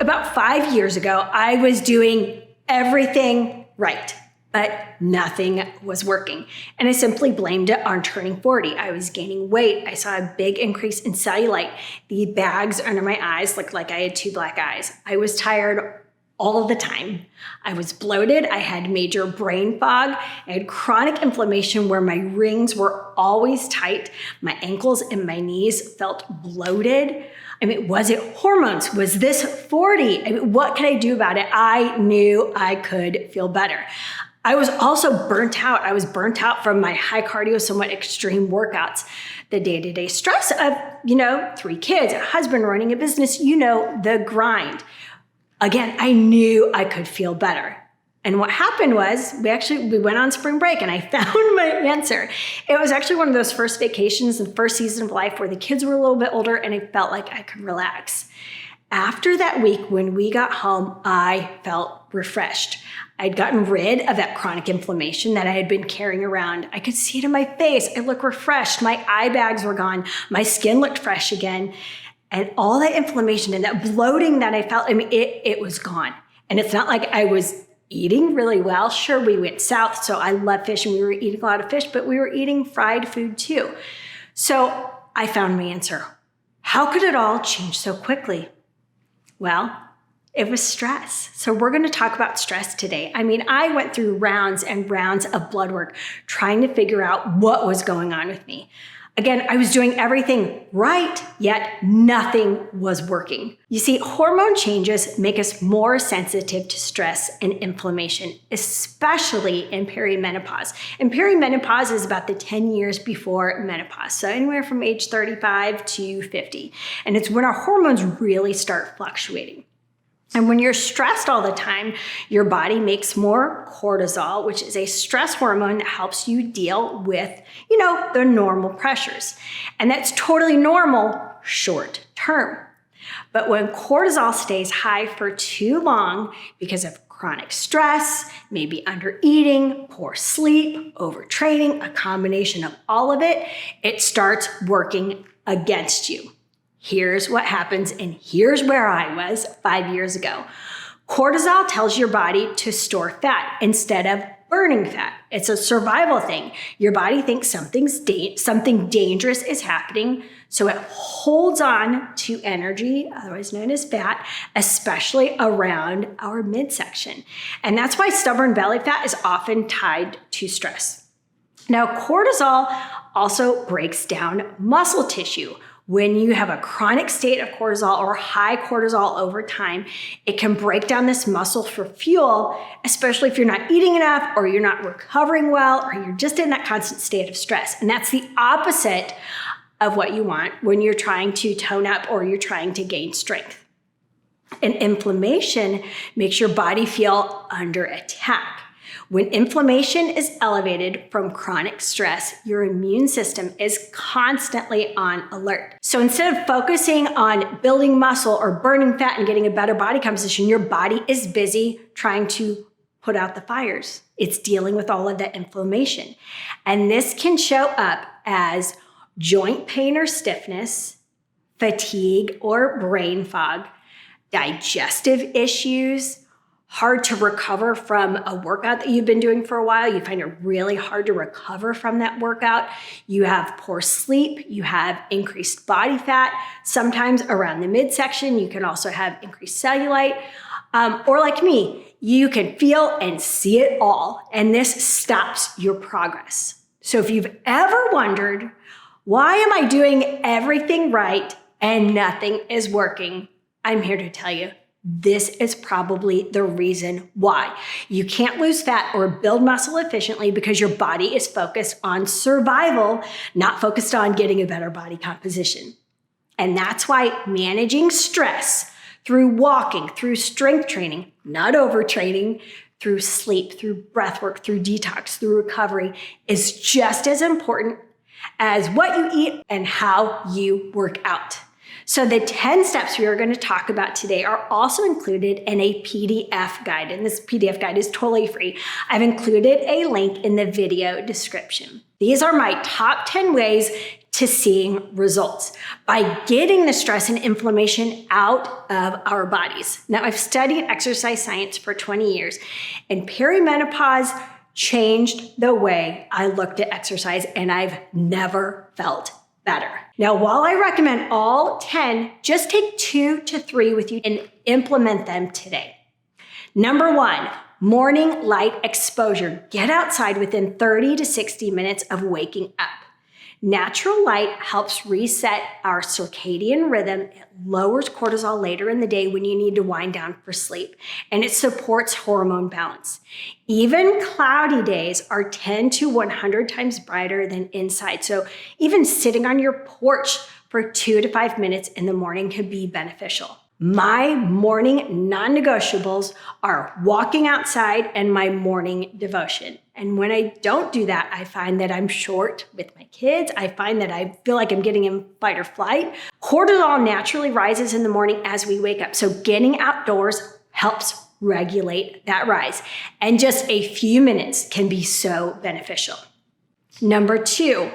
About 5 years ago, I was doing everything right, but nothing was working. And I simply blamed it on turning 40. I was gaining weight. I saw a big increase in cellulite. The bags under my eyes looked like I had 2 black eyes. I was tired all the time. I was bloated. I had major brain fog. I had chronic inflammation where my rings were always tight. My ankles and my knees felt bloated. I mean, was it hormones? Was this 40? I mean, what could I do about it? I knew I could feel better. I was also burnt out. I was burnt out from my high cardio, somewhat extreme workouts, the day-to-day stress of, 3 kids, a husband, running a business, the grind. Again, I knew I could feel better. And what happened was we went on spring break and I found my answer. It was actually one of those first vacations and first season of life where the kids were a little bit older and I felt like I could relax. After that week, when we got home, I felt refreshed. I'd gotten rid of that chronic inflammation that I had been carrying around. I could see it in my face. I looked refreshed. My eye bags were gone. My skin looked fresh again. And all that inflammation and that bloating that I felt, it was gone. And it's not like I was eating really well. Sure, we went south, so I love fish and we were eating a lot of fish, but we were eating fried food too. So I found my answer. How could it all change so quickly? Well, it was stress. So we're going to talk about stress today. I went through rounds and rounds of blood work trying to figure out what was going on with me. Again, I was doing everything right, yet nothing was working. You see, hormone changes make us more sensitive to stress and inflammation, especially in perimenopause. And perimenopause is about the 10 years before menopause, so anywhere from age 35 to 50. And it's when our hormones really start fluctuating. And when you're stressed all the time, your body makes more cortisol, which is a stress hormone that helps you deal with, the normal pressures. And that's totally normal short term. But when cortisol stays high for too long because of chronic stress, maybe under eating, poor sleep, overtraining, a combination of all of it, it starts working against you. Here's what happens, and here's where I was 5 years ago. Cortisol tells your body to store fat instead of burning fat. It's a survival thing. Your body thinks something dangerous is happening, so it holds on to energy, otherwise known as fat, especially around our midsection. And that's why stubborn belly fat is often tied to stress. Now, cortisol also breaks down muscle tissue. When you have a chronic state of cortisol or high cortisol over time, it can break down this muscle for fuel, especially if you're not eating enough or you're not recovering well or you're just in that constant state of stress. And that's the opposite of what you want when you're trying to tone up or you're trying to gain strength. And inflammation makes your body feel under attack. When inflammation is elevated from chronic stress, your immune system is constantly on alert. So instead of focusing on building muscle or burning fat and getting a better body composition, your body is busy trying to put out the fires. It's dealing with all of that inflammation. And this can show up as joint pain or stiffness, fatigue or brain fog, digestive issues, hard to recover from a workout that you've been doing for a while. You find it really hard to recover from that workout. You have poor sleep. You have increased body fat. Sometimes around the midsection, you can also have increased cellulite. Or like me, you can feel and see it all, and this stops your progress. So if you've ever wondered, why am I doing everything right and nothing is working? I'm here to tell you, this is probably the reason why. You can't lose fat or build muscle efficiently because your body is focused on survival, not focused on getting a better body composition. And that's why managing stress through walking, through strength training, not overtraining, through sleep, through breath work, through detox, through recovery is just as important as what you eat and how you work out. So the 10 steps we are going to talk about today are also included in a PDF guide, and this PDF guide is totally free. I've included a link in the video description. These are my top 10 ways to seeing results by getting the stress and inflammation out of our bodies. Now, I've studied exercise science for 20 years, and perimenopause changed the way I looked at exercise, and I've never felt better. Now, while I recommend all 10, just take 2 to 3 with you and implement them today. Number 1, morning light exposure. Get outside within 30 to 60 minutes of waking up. Natural light helps reset our circadian rhythm. It lowers cortisol later in the day when you need to wind down for sleep, and it supports hormone balance. Even cloudy days are 10 to 100 times brighter than inside. So even sitting on your porch for 2 to 5 minutes in the morning could be beneficial. My morning non-negotiables are walking outside and my morning devotion. And when I don't do that, I find that I'm short with my kids. I find that I feel like I'm getting in fight or flight. Cortisol naturally rises in the morning as we wake up. So getting outdoors helps regulate that rise. And just a few minutes can be so beneficial. Number 2,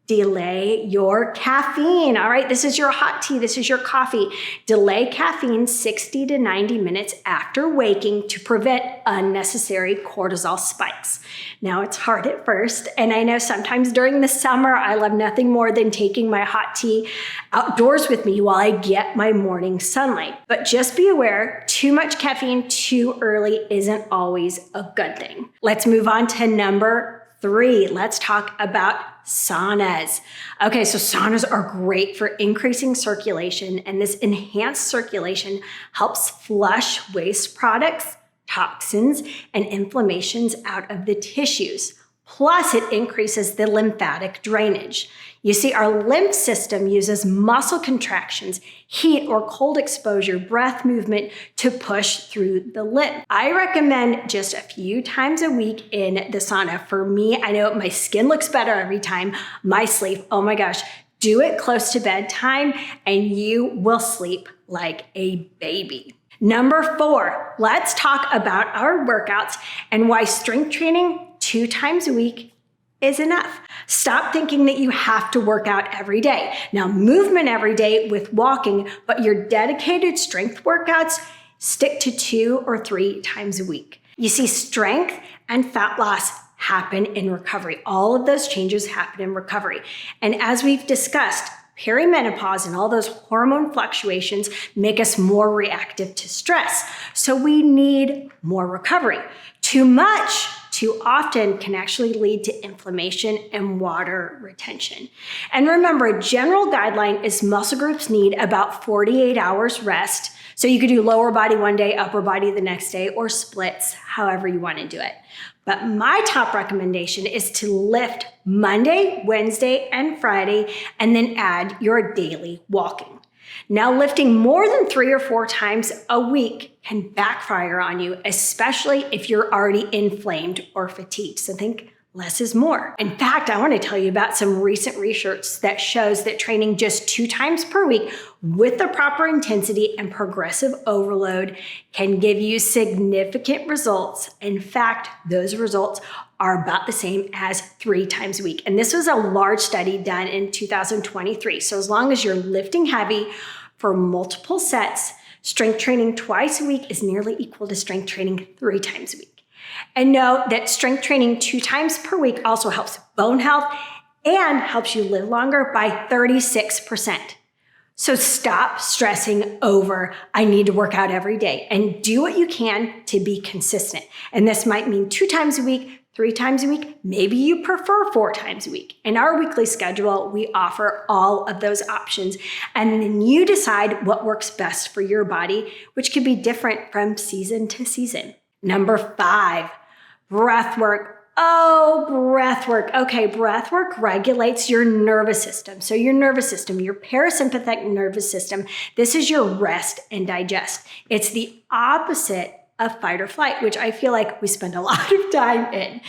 delay your caffeine. All right, this is your hot tea, this is your coffee. Delay caffeine 60 to 90 minutes after waking to prevent unnecessary cortisol spikes. Now, it's hard at first, and I know sometimes during the summer, I love nothing more than taking my hot tea outdoors with me while I get my morning sunlight. But just be aware, too much caffeine too early isn't always a good thing. Let's move on to number 3. Let's talk about saunas. Okay, so saunas are great for increasing circulation, and this enhanced circulation helps flush waste products, toxins, and inflammations out of the tissues. Plus, it increases the lymphatic drainage. You see, our lymph system uses muscle contractions, heat or cold exposure, breath movement to push through the lymph. I recommend just a few times a week in the sauna. For me, I know my skin looks better every time. My sleep, oh my gosh, do it close to bedtime and you will sleep like a baby. Number 4, let's talk about our workouts and why strength training 2 times a week is enough. Stop thinking that you have to work out every day. Now, movement every day with walking, but your dedicated strength workouts, stick to 2 or 3 times a week. You see, strength and fat loss happen in recovery. All of those changes happen in recovery. And as we've discussed, perimenopause and all those hormone fluctuations make us more reactive to stress. So we need more recovery. Too much, too often can actually lead to inflammation and water retention. And remember, a general guideline is muscle groups need about 48 hours rest. So you could do lower body one day, upper body the next day, or splits, however you want to do it. But my top recommendation is to lift Monday, Wednesday, and Friday, and then add your daily walking. Now, lifting more than 3 or 4 times a week can backfire on you, especially if you're already inflamed or fatigued. So think less is more. In fact, I want to tell you about some recent research that shows that training just 2 times per week with the proper intensity and progressive overload can give you significant results. In fact, those results are about the same as 3 times a week. And this was a large study done in 2023. So as long as you're lifting heavy for multiple sets, strength training twice a week is nearly equal to strength training 3 times a week. And know that strength training 2 times per week also helps bone health and helps you live longer by 36%. So stop stressing over, I need to work out every day, and do what you can to be consistent. And this might mean 2 times a week, 3 times a week, maybe you prefer 4 times a week. In our weekly schedule, we offer all of those options, and then you decide what works best for your body, which could be different from season to season. Number 5, breath work. Oh, breath work. Okay, breath work regulates your nervous system. So your nervous system, your parasympathetic nervous system, this is your rest and digest. It's the opposite of fight or flight, which I feel like we spend a lot of time in.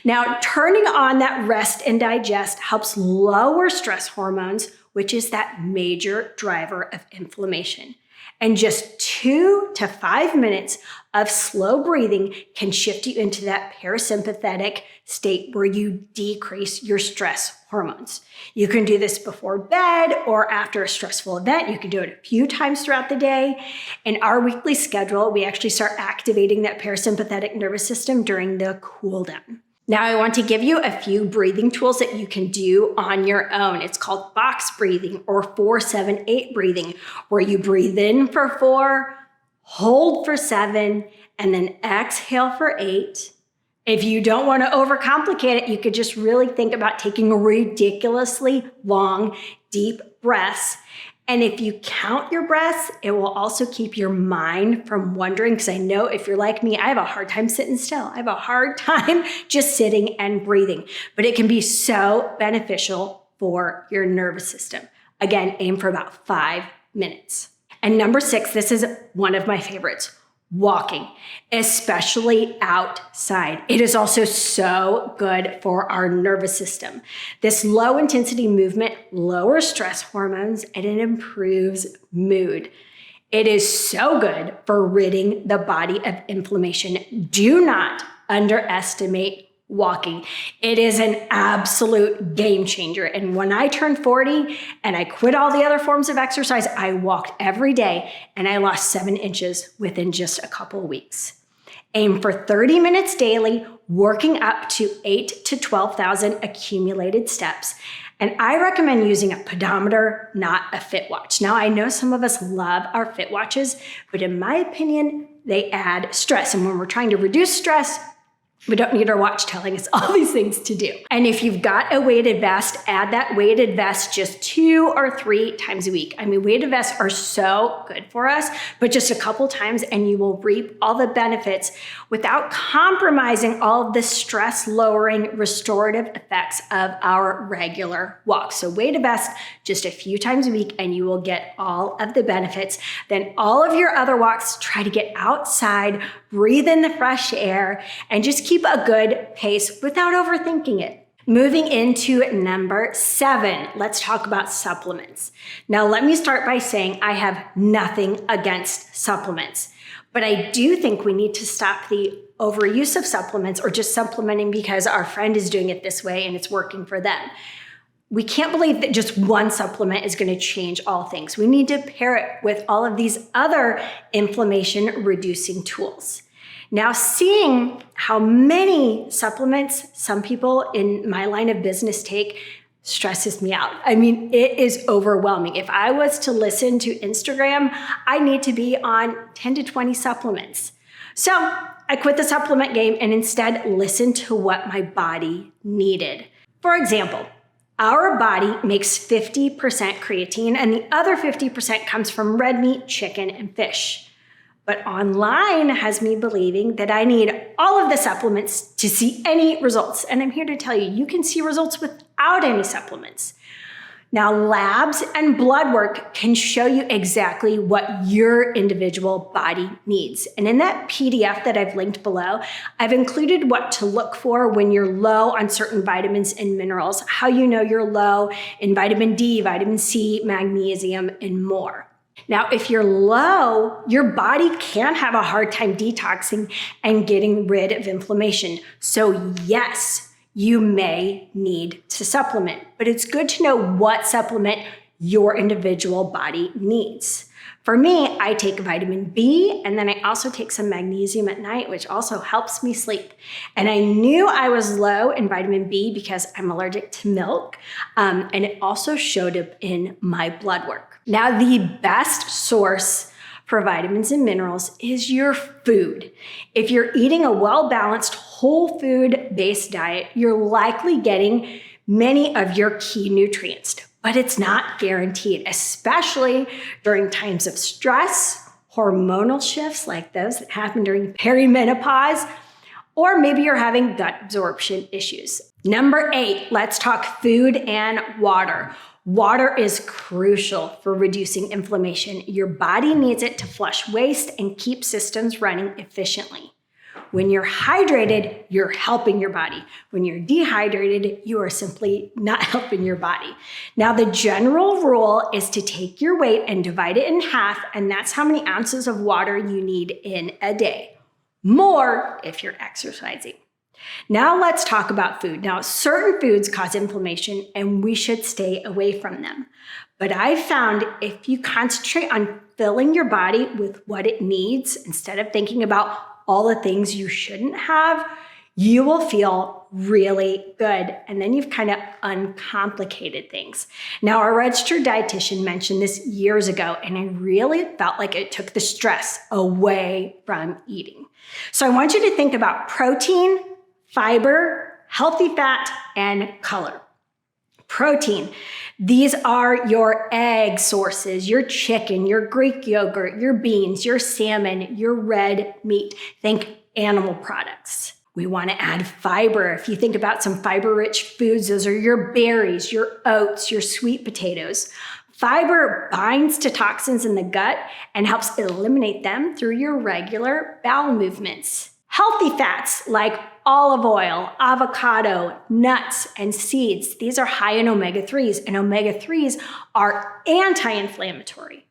Now, turning on that rest and digest helps lower stress hormones, which is that major driver of inflammation. And just 2 to 5 minutes of slow breathing can shift you into that parasympathetic state where you decrease your stress hormones. You can do this before bed or after a stressful event. You can do it a few times throughout the day. In our weekly schedule, we actually start activating that parasympathetic nervous system during the cool down. Now, I want to give you a few breathing tools that you can do on your own. It's called box breathing or 4-7-8 breathing, where you breathe in for 4, hold for 7, and then exhale for 8. If you don't want to overcomplicate it, you could just really think about taking ridiculously long, deep breaths. And if you count your breaths, it will also keep your mind from wandering. Because I know if you're like me, I have a hard time sitting still. I have a hard time just sitting and breathing. But it can be so beneficial for your nervous system. Again, aim for about 5 minutes. And number 6, this is one of my favorites. Walking, especially outside. It is also so good for our nervous system. This low intensity movement lowers stress hormones and it improves mood. It is so good for ridding the body of inflammation. Do not underestimate walking. It is an absolute game changer. And when I turned 40 and I quit all the other forms of exercise, I walked every day and I lost 7 inches within just a couple of weeks. Aim for 30 minutes daily, working up to 8 to 12,000 accumulated steps. And I recommend using a pedometer, not a Fit Watch. Now, I know some of us love our Fit Watches, but in my opinion, they add stress. And when we're trying to reduce stress, we don't need our watch telling us all these things to do. And if you've got a weighted vest, add that weighted vest just 2 or 3 times a week. I mean, weighted vests are so good for us, but just a couple times and you will reap all the benefits without compromising all of the stress lowering restorative effects of our regular walk. So weighted vest just a few times a week and you will get all of the benefits. Then all of your other walks, try to get outside, breathe in the fresh air, and just keep a good pace without overthinking it. Moving into number 7, let's talk about supplements. Now, let me start by saying I have nothing against supplements, but I do think we need to stop the overuse of supplements or just supplementing because our friend is doing it this way and it's working for them. We can't believe that just one supplement is going to change all things. We need to pair it with all of these other inflammation reducing tools. Now, seeing how many supplements some people in my line of business take stresses me out. I mean, it is overwhelming. If I was to listen to Instagram, I need to be on 10 to 20 supplements. So I quit the supplement game and instead listened to what my body needed. For example, our body makes 50% creatine and the other 50% comes from red meat, chicken, and fish. But online has me believing that I need all of the supplements to see any results. And I'm here to tell you, you can see results without any supplements. Now, labs and blood work can show you exactly what your individual body needs. And in that PDF that I've linked below, I've included what to look for when you're low on certain vitamins and minerals, how you know you're low in vitamin D, vitamin C, magnesium, and more. Now, if you're low, your body can have a hard time detoxing and getting rid of inflammation. So yes, you may need to supplement, but it's good to know what supplement your individual body needs. For me, I take vitamin B, and then I also take some magnesium at night, which also helps me sleep. And I knew I was low in vitamin B because I'm allergic to milk, and it also showed up in my blood work. Now, the best source for vitamins and minerals is your food. If you're eating a well-balanced, whole food-based diet, you're likely getting many of your key nutrients. But it's not guaranteed, especially during times of stress, hormonal shifts like those that happen during perimenopause, or maybe you're having gut absorption issues. Number 8, let's talk food and water. Water is crucial for reducing inflammation. Your body needs it to flush waste and keep systems running efficiently. When you're hydrated, you're helping your body. When you're dehydrated, you are simply not helping your body. Now, the general rule is to take your weight and divide it in half, and that's how many ounces of water you need in a day. More if you're exercising. Now let's talk about food. Now, certain foods cause inflammation and we should stay away from them. But I found if you concentrate on filling your body with what it needs instead of thinking about all the things you shouldn't have, you will feel really good. And then you've kind of uncomplicated things. Now, our registered dietitian mentioned this years ago, and I really felt like it took the stress away from eating. So I want you to think about protein, fiber, healthy fat, and color. Protein. These are your egg sources, your chicken, your Greek yogurt, your beans, your salmon, your red meat. Think animal products. We want to add fiber. If you think about some fiber-rich foods, those are your berries, your oats, your sweet potatoes. Fiber binds to toxins in the gut and helps eliminate them through your regular bowel movements. Healthy fats like olive oil, avocado, nuts, and seeds. These are high in omega-3s, and omega-3s are anti-inflammatory.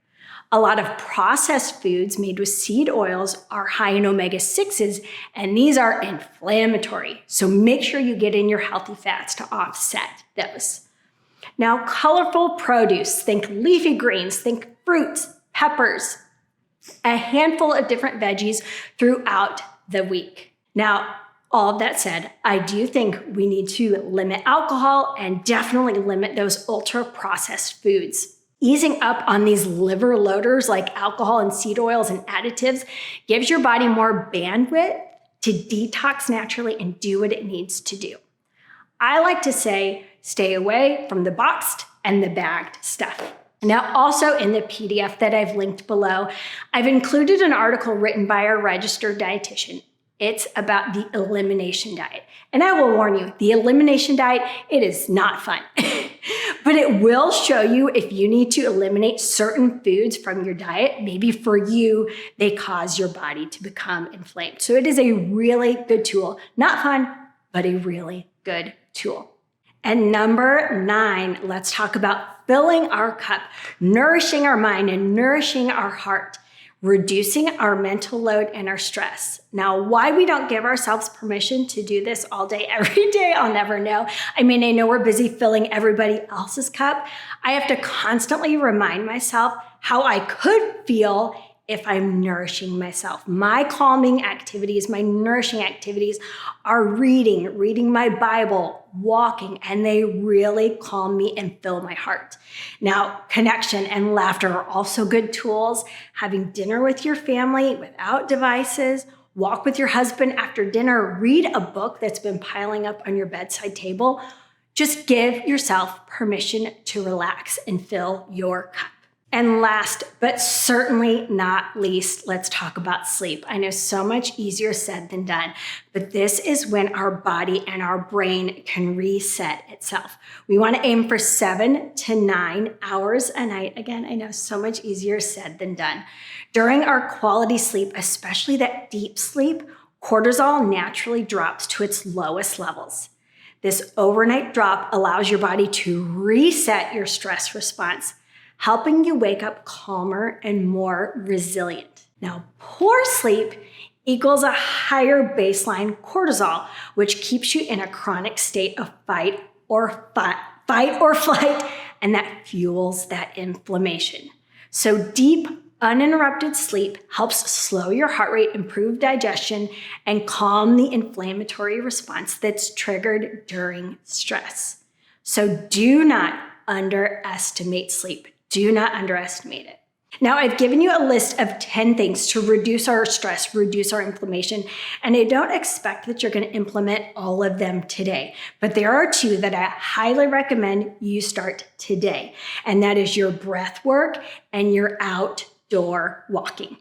A lot of processed foods made with seed oils are high in omega-6s, and these are inflammatory. So make sure you get in your healthy fats to offset those. Now, colorful produce. Think leafy greens, think fruits, peppers, a handful of different veggies throughout the week. Now, all of that said, I do think we need to limit alcohol and definitely limit those ultra-processed foods. Easing up on these liver loaders like alcohol and seed oils and additives gives your body more bandwidth to detox naturally and do what it needs to do. I like to say, stay away from the boxed and the bagged stuff. Now, also in the PDF that I've linked below, I've included an article written by our registered dietitian. It's about the elimination diet. And I will warn you, the elimination diet, it is not fun. But it will show you if you need to eliminate certain foods from your diet. Maybe for you, they cause your body to become inflamed. So it is a really good tool. Not fun, but a really good tool. And number 9, let's talk about filling our cup, nourishing our mind and nourishing our heart, reducing our mental load and our stress. Now, why we don't give ourselves permission to do this all day, every day, I'll never know. I mean, I know we're busy filling everybody else's cup. I have to constantly remind myself how I could feel if I'm nourishing myself. My calming activities, my nourishing activities are reading my Bible, walking, and they really calm me and fill my heart. Now, connection and laughter are also good tools. Having dinner with your family without devices, walk with your husband after dinner, read a book that's been piling up on your bedside table. Just give yourself permission to relax and fill your cup. And last, but certainly not least, let's talk about sleep. I know so much easier said than done, but this is when our body and our brain can reset itself. We want to aim for 7 to 9 hours a night. Again, I know so much easier said than done. During our quality sleep, especially that deep sleep, cortisol naturally drops to its lowest levels. This overnight drop allows your body to reset your stress response, helping you wake up calmer and more resilient. Now, poor sleep equals a higher baseline cortisol, which keeps you in a chronic state of fight or flight, and that fuels that inflammation. So deep, uninterrupted sleep helps slow your heart rate, improve digestion, and calm the inflammatory response that's triggered during stress. So do not underestimate sleep. Do not underestimate it. Now, I've given you a list of 10 things to reduce our stress, reduce our inflammation, and I don't expect that you're going to implement all of them today, but there are 2 that I highly recommend you start today, and that is your breath work and your outdoor walking.